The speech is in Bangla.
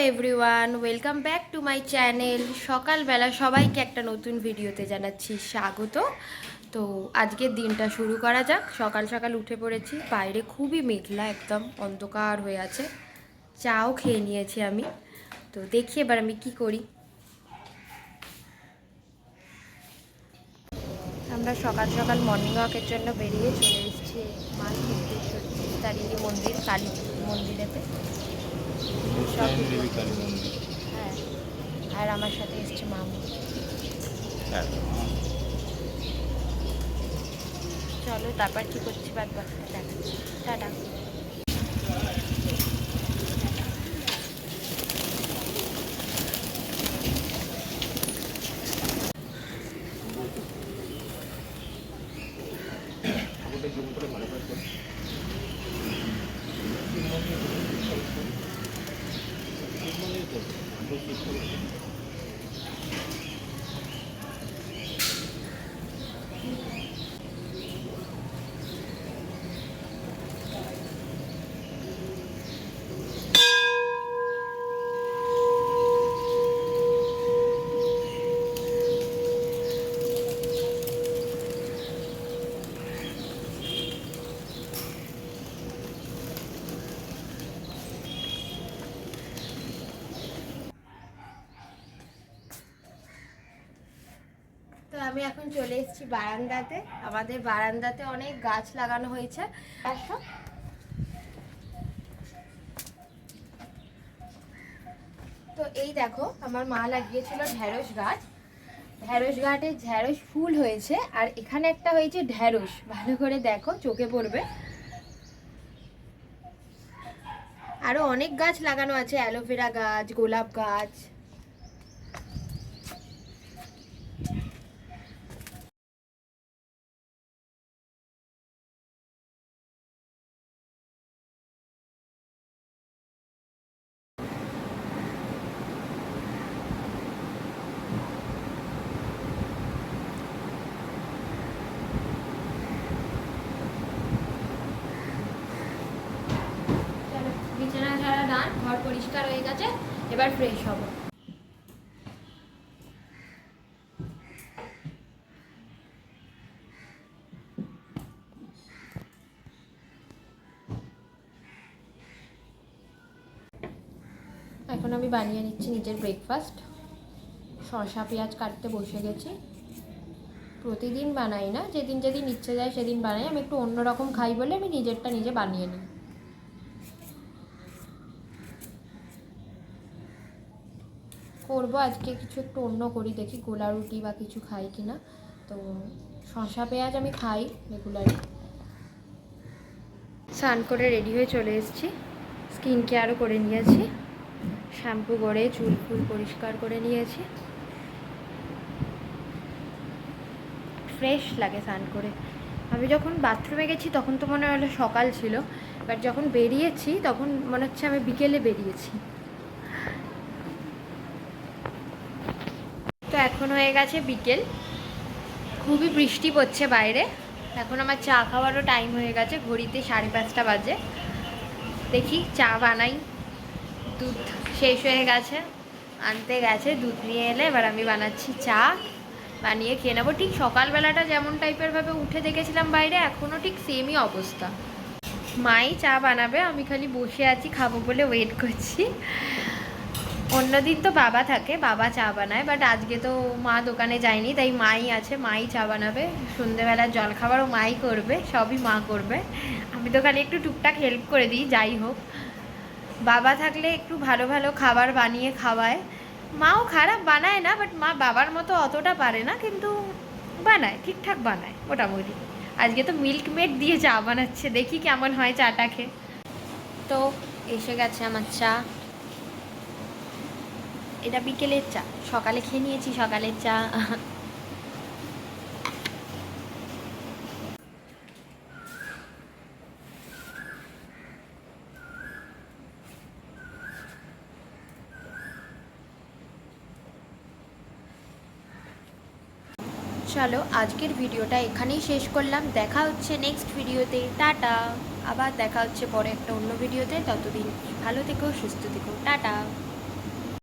Everyone, welcome back to my channel. সকালবেলা সবাইকে একটা নতুন ভিডিওতে জানাচ্ছি স্বাগত। তো আজকের দিনটা শুরু করা যাক। সকাল সকাল উঠে পড়েছি, বাইরে খুবই মেঘলা, একদম অন্ধকার হয়ে আছে। চাও খেয়ে নিয়েছি আমি। তো দেখি এবার আমি কি করি। আমরা সকাল সকাল মর্নিং ওয়াকের জন্য বেরিয়ে চলে এসেছি মা তারিণী মন্দির, কালী মন্দিরেতে। হ্যাঁ, আর আমার সাথে এসছে মামু। চলো তারপর কি করছি বাদ বাকি দেখাচ্ছি। টাটা। তো আমি এখন চলে এসেছি বারান্দাতে। আমাদের বারান্দাতে অনেক গাছ লাগানো হয়েছে। তো এই দেখো, আমার মা লাগিয়েছিল ঢেঁড়স গাছ। ঢেঁড়স গাছে ঢেঁড়স ফুল হয়েছে, আর এখানে একটা হয়েছে ঢেঁড়স। ভালো করে দেখো, চোখে পড়বে। আরো অনেক গাছ লাগানো আছে, অ্যালোভেরা গাছ, গোলাপ গাছ। বিছানা ঝাড়া ডান, ঘর পরিষ্কার হয়ে গেছে, এবার ফ্রেশ হব। এখন আমি বানিয়ে নিচ্ছি নিজের ব্রেকফাস্ট। শসা পেঁয়াজ কাটতে বসে গেছি। প্রতিদিন বানাই না, যেদিন যেদিন ইচ্ছে যায় সেদিন বানাই। আমি একটু অন্যরকম খাই বলে আমি নিজেরটা নিজে বানিয়ে নিই। করবো আজকে কিছু একটু অন্য করি, দেখি গোলা রুটি বা কিছু খাই কিনা। তো শসা পেঁয়াজ আমি খাই রেগুলারই। স্নান করে রেডি হয়ে চলে এসেছি, স্কিন কেয়ারও করে নিয়েছি, শ্যাম্পু করে চুল ফুল পরিষ্কার করে নিয়েছি। ফ্রেশ লাগে স্নান করে। আমি যখন বাথরুমে গেছি তখন তো মনে হলো সকাল ছিল, বাট যখন বেরিয়েছি তখন মনে হচ্ছে আমি বিকেলে বেরিয়েছি। তো এখন হয়ে গেছে বিকেল, খুবই বৃষ্টি পড়ছে বাইরে। এখন আমার চা খাওয়ারও টাইম হয়ে গেছে, ঘড়িতে 5:30 বাজে। দেখি চা বানাই। দুধ শেষ হয়ে গেছে, আনতে গেছে, দুধ নিয়ে এলে এবার আমি বানাচ্ছি চা। বানিয়ে খেয়ে নেবো। ঠিক সকালবেলাটা যেমন টাইপের ভাবে উঠে দেখেছিলাম বাইরে, এখনও ঠিক সেমই অবস্থা। মাই চা বানাবে, আমি খালি বসে আছি খাবো বলে ওয়েট করছি। অন্যদিন তো বাবা থাকে, বাবা চা বানায়, বাট আজকে তো মা দোকানে যায়নি, তাই মাই আছে, মাই চা বানাবে। সন্ধেবেলার জলখাবারও মাই করবে, সবই মা করবে। আমি তো খালি একটু টুকটাক হেল্প করে দিই। যাই হোক, বাবা থাকলে একটু ভালো ভালো খাবার বানিয়ে খাওয়ায়। মাও খারাপ বানায় না, বাট মা বাবার মতো অতটা পারে না, কিন্তু বানায়, ঠিকঠাক বানায় মোটামুটি। আজকে তো মিল্ক মেড দিয়ে চা বানাচ্ছে, দেখি কেমন হয় চাটা খেয়ে। তো এসে গেছে আমার চা। এটা বিকেলের চা, সকালে খেয়ে নিয়েছি সকালের চা। চলো আজকের ভিডিওটা এখানেই শেষ করলাম। দেখা হচ্ছে নেক্সট ভিডিওতে। টাটা। আবার দেখা হচ্ছে পরে একটা অন্য ভিডিওতে। ততদিন ভালো থেকো, সুস্থ থেকো। টাটা।